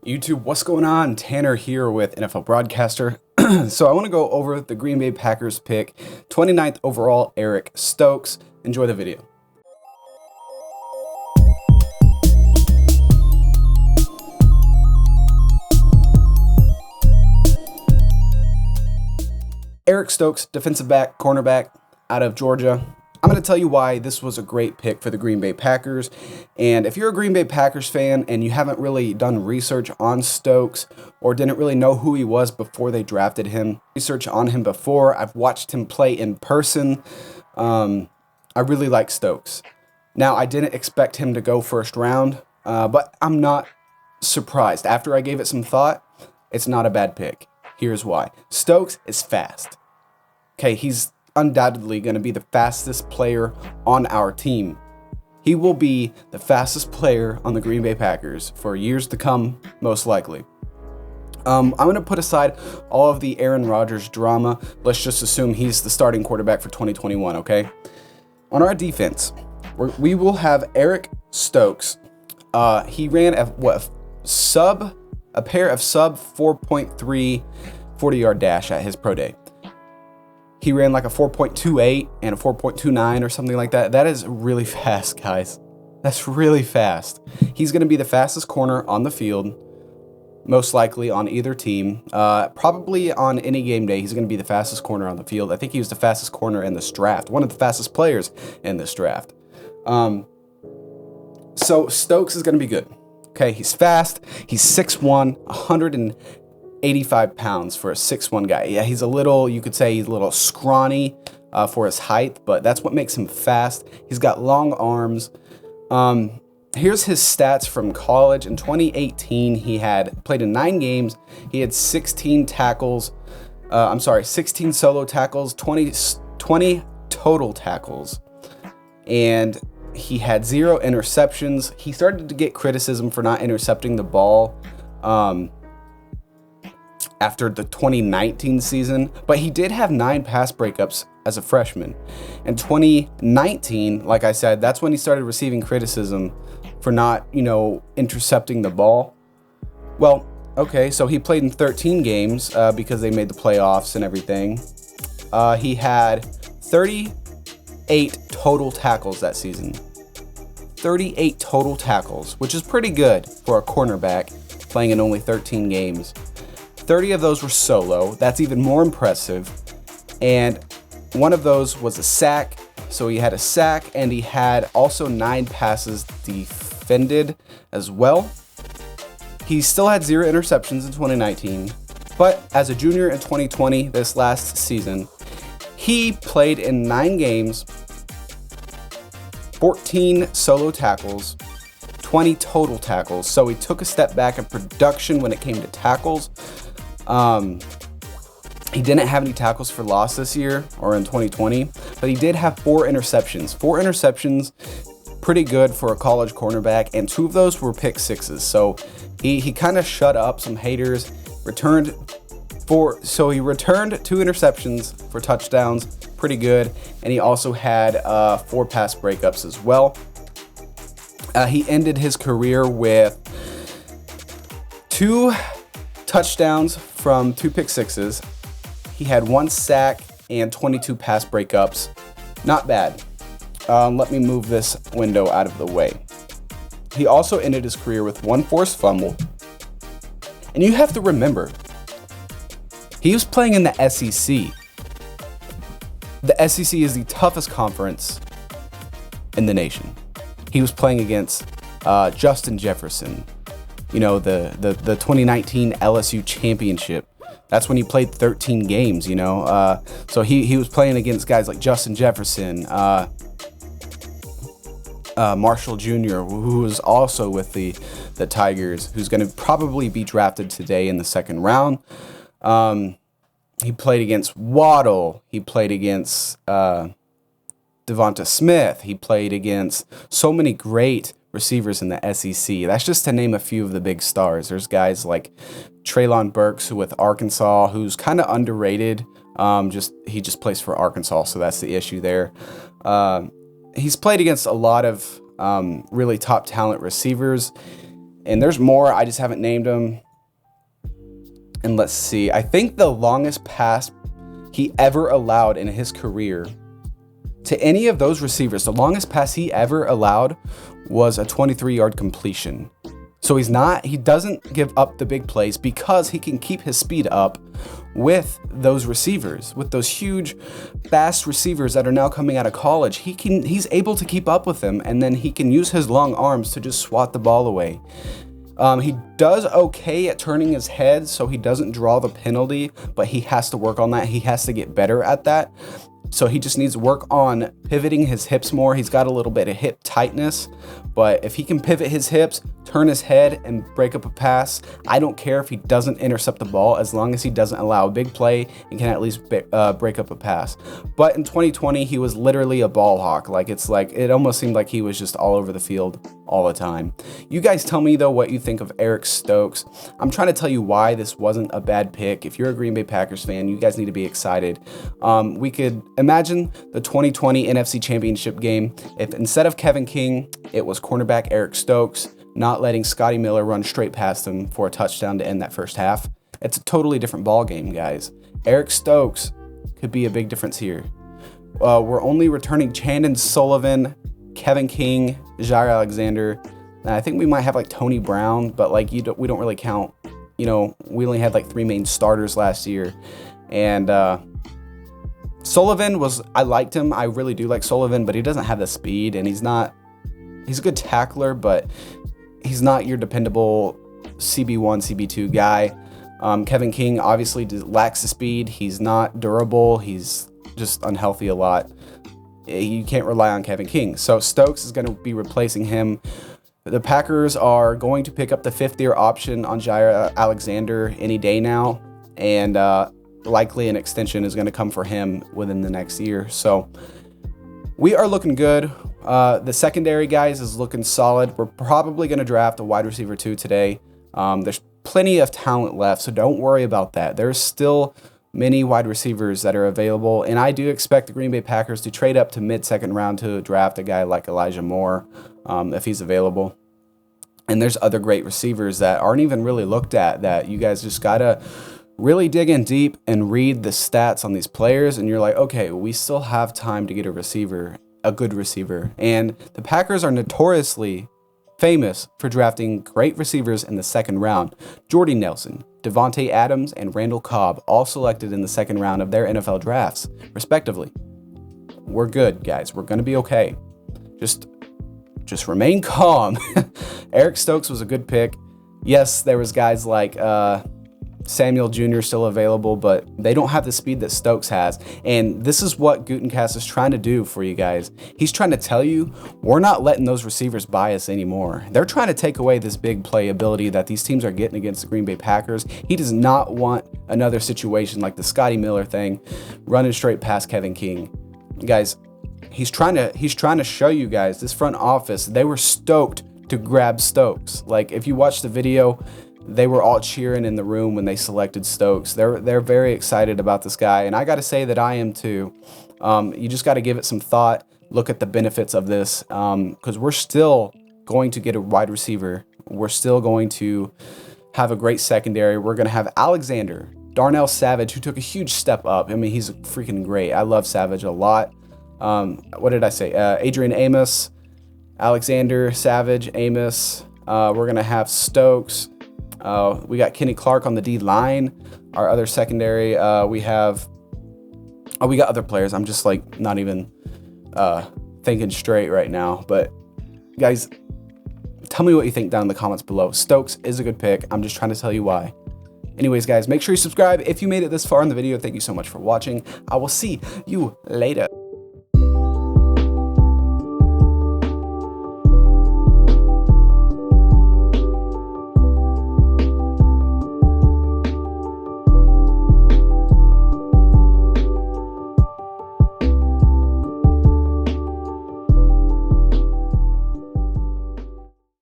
YouTube, what's going on? Tanner here with NFL Broadcaster. So I want to go over the Green Bay Packers pick, 29th overall, Eric Stokes. Enjoy the video. Eric Stokes, defensive back, cornerback out of Georgia. I'm going to tell you why this was a great pick for the Green Bay Packers. And if you're a Green Bay Packers fan and you haven't really done research on Stokes or didn't really know who he was before they drafted him, research on him before, I've watched him play in person. I really like Stokes. Now, I didn't expect him to go first round, but I'm not surprised. After I gave it some thought, it's not a bad pick. Here's why. Stokes is fast. Okay, he's undoubtedly going to be the fastest player on our team. He will be the fastest player on the Green Bay Packers for years to come, most likely. I'm going to put aside all of the Aaron Rodgers drama. Let's just assume he's the starting quarterback for 2021, okay? On our defense, we will have Eric Stokes. He ran a pair of sub 4.3 40-yard dash at his pro day. He ran like a 4.28 and a 4.29 or something like that. That is really fast, guys. That's really fast. He's going to be the fastest corner on the field, most likely on either team. Probably on any game day, he's going to be the fastest corner on the field. I think he was the fastest corner in this draft, one of the fastest players in this draft. So Stokes is going to be good. Okay, he's fast. He's 6'1", 185 pounds for a 6'1" guy. Yeah, he's a little, you could say he's a little scrawny for his height, but that's what makes him fast. He's got long arms. Here's his stats from college. In 2018, he had played in 9 games. He had 16 tackles. 16 solo tackles, 20 total tackles. And he had 0 interceptions. He started to get criticism for not intercepting the ball after the 2019 season, but he did have 9 pass breakups as a freshman. In 2019, like I said, that's when he started receiving criticism for not, intercepting the ball. Well, okay, so he played in 13 games because they made the playoffs and everything. He had 38 total tackles that season. 38 total tackles, which is pretty good for a cornerback playing in only 13 games. 30 of those were solo. That's even more impressive. And one of those was a sack. So he had a sack, and he had also 9 passes defended as well. He still had 0 interceptions in 2019. But as a junior in 2020, this last season, he played in 9 games, 14 solo tackles, 20 total tackles. So he took a step back in production when it came to tackles. He didn't have any tackles for loss this year or in 2020, but he did have 4 interceptions. 4 interceptions, pretty good for a college cornerback, and 2 of those were pick sixes. So he kind of shut up some haters. He returned 2 interceptions for touchdowns, pretty good, and he also had 4 pass breakups as well. He ended his career with 2 touchdowns from 2 pick sixes. He had 1 sack and 22 pass breakups. Not bad. Let me move this window out of the way. He also ended his career with 1 forced fumble. And you have to remember, he was playing in the SEC. The SEC is the toughest conference in the nation. He was playing against Justin Jefferson, the 2019 LSU championship. That's when he played 13 games, So he was playing against guys like Justin Jefferson, Marshall Jr., who was also with the Tigers, who's going to probably be drafted today in the 2nd round. He played against Waddle. He played against Devonta Smith. He played against so many great receivers in the SEC. That's just to name a few of the big stars. There's guys like Treylon Burks, who with Arkansas, who's kind of underrated. He just plays for Arkansas, so that's the issue there. He's played against a lot of really top talent receivers. And there's more, I just haven't named them. And let's see, I think the longest pass he ever allowed in his career to any of those receivers, the longest pass he ever allowed was a 23-yard completion. So he doesn't give up the big plays because he can keep his speed up with those receivers, with those huge, fast receivers that are now coming out of college. He's able to keep up with them, and then he can use his long arms to just swat the ball away. He does okay at turning his head, so he doesn't draw the penalty, but he has to work on that. He has to get better at that. So he just needs to work on pivoting his hips more. He's got a little bit of hip tightness, but if he can pivot his hips, turn his head, and break up a pass, I don't care if he doesn't intercept the ball as long as he doesn't allow a big play and can at least break up a pass. But in 2020, he was literally a ball hawk. It almost seemed like he was just all over the field all the time. You guys tell me though what you think of Eric Stokes. I'm trying to tell you why this wasn't a bad pick. If you're a Green Bay Packers fan, you guys need to be excited. We could imagine the 2020 NFC Championship game if instead of Kevin King, it was cornerback Eric Stokes, not letting Scotty Miller run straight past him for a touchdown to end that first half. It's a totally different ball game, guys. Eric Stokes could be a big difference here. We're only returning Chandon Sullivan, Kevin King, Jair Alexander, and I think we might have like Tony Brown, but we don't really count. We only had like 3 main starters last year, and Sullivan I liked him. I really do like Sullivan, but he doesn't have the speed, and he's a good tackler, but he's not your dependable CB1, CB2 guy. Kevin King obviously lacks the speed. He's not durable. He's just unhealthy a lot. You can't rely on Kevin King. So Stokes is going to be replacing him. The Packers are going to pick up the 5th-year option on Jair Alexander any day now, and likely an extension is going to come for him within the next year. So we are looking good. The secondary, guys, is looking solid. We're probably going to draft a wide receiver 2 today. There's plenty of talent left, so don't worry about that. There's still many wide receivers that are available, and I do expect the Green Bay Packers to trade up to mid-second round to draft a guy like Elijah Moore if he's available. And there's other great receivers that aren't even really looked at that you guys just got to really dig in deep and read the stats on these players, and you're like, okay, we still have time to get a good receiver. And the Packers are notoriously famous for drafting great receivers in the 2nd round. Jordy Nelson, Devontae Adams, and Randall Cobb all selected in the 2nd round of their NFL drafts, respectively. We're good, guys. We're going to be okay. Just remain calm. Eric Stokes was a good pick. Yes, there was guys like Samuel Jr. still available, but they don't have the speed that Stokes has. And this is what Gutenkast is trying to do for you guys. He's trying to tell you, we're not letting those receivers buy us anymore. They're trying to take away this big play ability that these teams are getting against the Green Bay Packers. He does not want another situation like the Scotty Miller thing, running straight past Kevin King. Guys, he's trying to show you guys, this front office, they were stoked to grab Stokes. Like, if you watch the video, they were all cheering in the room when they selected Stokes. They're very excited about this guy, and I got to say that I am too. You just got to give it some thought, look at the benefits of this, because we're still going to get a wide receiver. We're still going to have a great secondary. We're going to have Alexander, Darnell Savage, who took a huge step up. I mean, he's freaking great. I love Savage a lot. What did I say? Adrian Amos, Alexander, Savage, Amos. We're going to have Stokes. We got Kenny Clark on the D line, our other secondary. We got other players. I'm just not even thinking straight right now. But guys, tell me what you think down in the comments below. Stokes is a good pick. I'm just trying to tell you why. Anyways, guys, make sure you subscribe if you made it this far in the video. Thank you so much for watching. I will see you later.